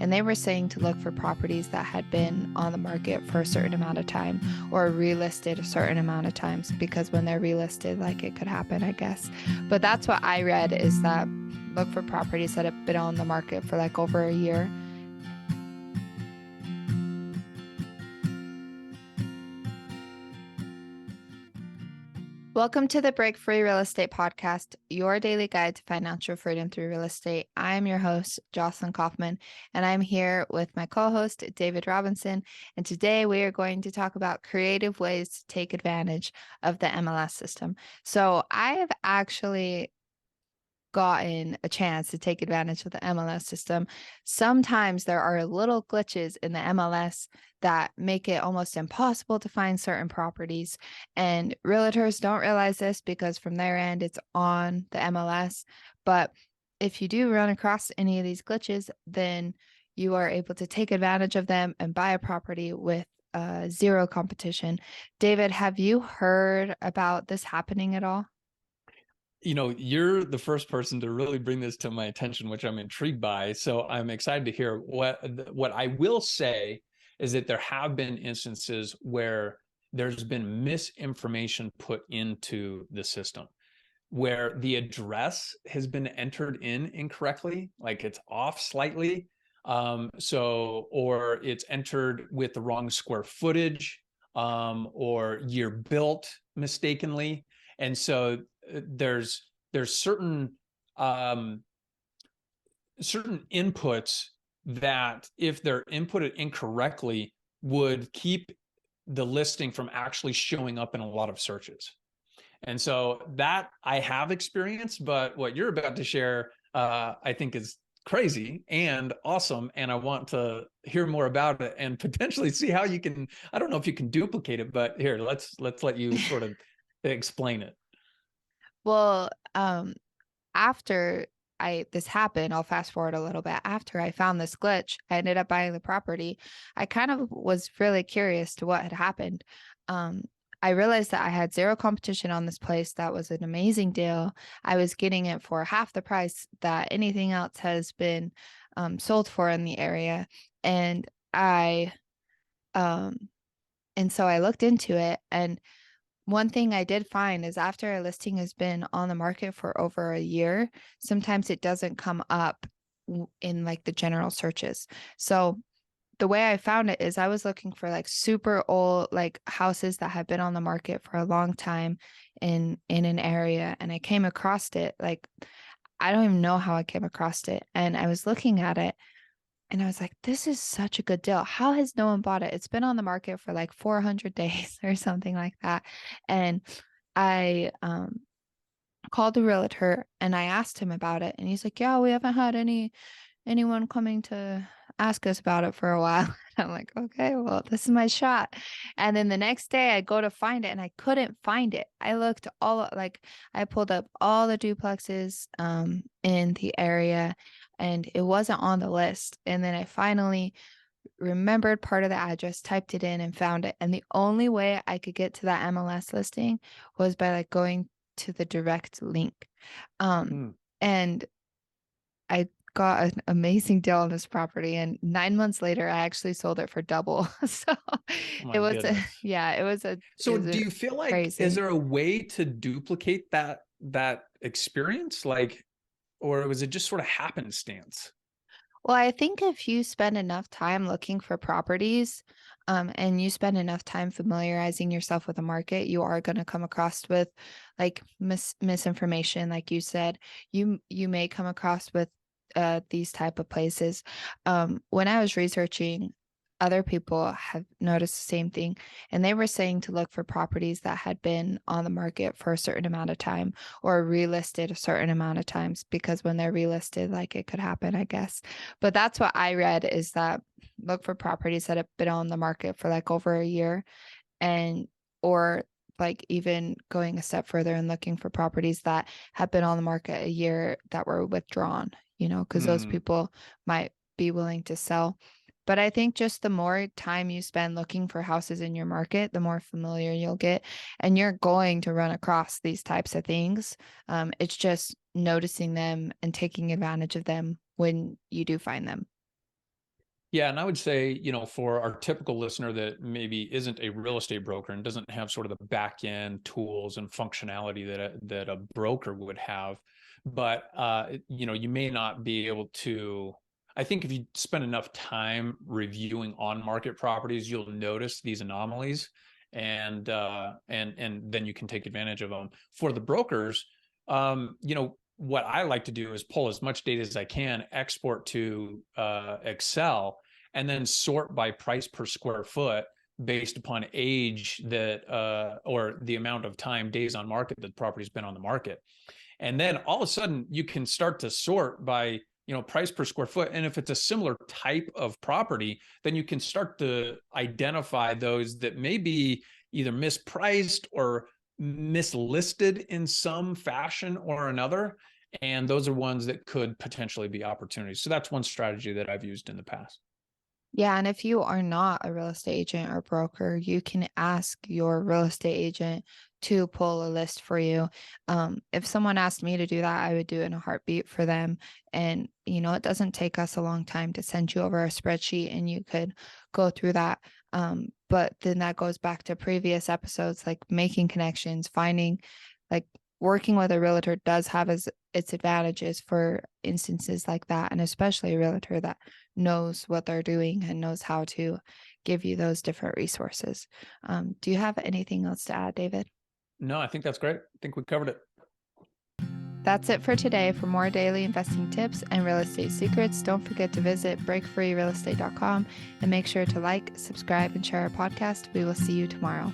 and they were saying to look for properties that had been on the market for a certain amount of time or relisted a certain amount of times, because when they're relisted, like, it could happen, I guess. But that's what I read, is that look for properties that have been on the market for like over a year. Welcome to the Break Free Real Estate Podcast, your daily guide to financial freedom through real estate. I'm your host, Jocelyn Kaufman, and I'm here with my co-host, David Robinson. And today we are going to talk about creative ways to take advantage of the MLS system. So I have actually gotten a chance to take advantage of the MLS system. Sometimes there are little glitches in the MLS that make it almost impossible to find certain properties. And realtors don't realize this because from their end, it's on the MLS. But if you do run across any of these glitches, then you are able to take advantage of them and buy a property with zero competition. David, have you heard about this happening at all? You're the first person to really bring this to my attention, which I'm intrigued by. So I'm excited to hear what I will say is that there have been instances where there's been misinformation put into the system, where the address has been entered in incorrectly, like it's off slightly. Or it's entered with the wrong square footage, or year built mistakenly. And so there's certain inputs that, if they're inputted incorrectly, would keep the listing from actually showing up in a lot of searches. And so that I have experienced, but what you're about to share, I think, is crazy and awesome. And I want to hear more about it and potentially see how you can, I don't know if you can duplicate it, but here, let's let you sort of explain it. Well, after this happened, I'll fast forward a little bit. After I found this glitch, I ended up buying the property. I kind of was really curious to what had happened. I realized that I had zero competition on this place. That was an amazing deal. I was getting it for half the price that anything else has been sold for in the area. And so I looked into it, and one thing I did find is after a listing has been on the market for over a year, sometimes it doesn't come up in like the general searches. So the way I found it is I was looking for like super old, like houses that have been on the market for a long time in an area. And I came across it. Like, I don't even know how I came across it. And I was looking at it, and I was like, this is such a good deal. How has no one bought it? It's been on the market for like 400 days or something like that. And I called the realtor and I asked him about it. And he's like, yeah, we haven't had anyone coming to ask us about it for a while. I'm like, okay, well, this is my shot. And then the next day I go to find it and I couldn't find it. I looked I pulled up all the duplexes in the area, and it wasn't on the list. And then I finally remembered part of the address, typed it in, and found it. And the only way I could get to that MLS listing was by like going to the direct link. And I got an amazing deal on this property, and 9 months later I actually sold it for double. So it was So do you feel like crazy. Is there a way to duplicate that experience, like, or was it just sort of happenstance? Well, I think if you spend enough time looking for properties, and you spend enough time familiarizing yourself with the market, you are going to come across with like misinformation. Like you said, you may come across with these type of places. When I was researching, other people have noticed the same thing, and they were saying to look for properties that had been on the market for a certain amount of time or relisted a certain amount of times, because when they're relisted, like, it could happen, I guess. But that's what I read, is that look for properties that have been on the market for like over a year, and or like even going a step further and looking for properties that have been on the market a year that were withdrawn, because those people might be willing to sell. But I think just the more time you spend looking for houses in your market, the more familiar you'll get, and you're going to run across these types of things. It's just noticing them and taking advantage of them when you do find them. Yeah, and I would say, for our typical listener that maybe isn't a real estate broker and doesn't have sort of the back end tools and functionality that a broker would have, but you may not be able to. I think if you spend enough time reviewing on market properties, you'll notice these anomalies, and then you can take advantage of them. For the brokers, what I like to do is pull as much data as I can, export to Excel, and then sort by price per square foot based upon age or the amount of time, days on market, that the property's been on the market. And then all of a sudden you can start to sort by price per square foot. And if it's a similar type of property, then you can start to identify those that may be either mispriced or mislisted in some fashion or another. And those are ones that could potentially be opportunities. So that's one strategy that I've used in the past. Yeah, and if you are not a real estate agent or broker, you can ask your real estate agent to pull a list for you. If someone asked me to do that, I would do it in a heartbeat for them. And, it doesn't take us a long time to send you over a spreadsheet and you could go through that. But then that goes back to previous episodes, like making connections, finding, like, working with a realtor does have its advantages for instances like that, and especially a realtor that knows what they're doing and knows how to give you those different resources. Do you have anything else to add, David? No, I think that's great. I think we covered it. That's it for today. For more daily investing tips and real estate secrets, don't forget to visit breakfreerealestate.com and make sure to like, subscribe, and share our podcast. We will see you tomorrow.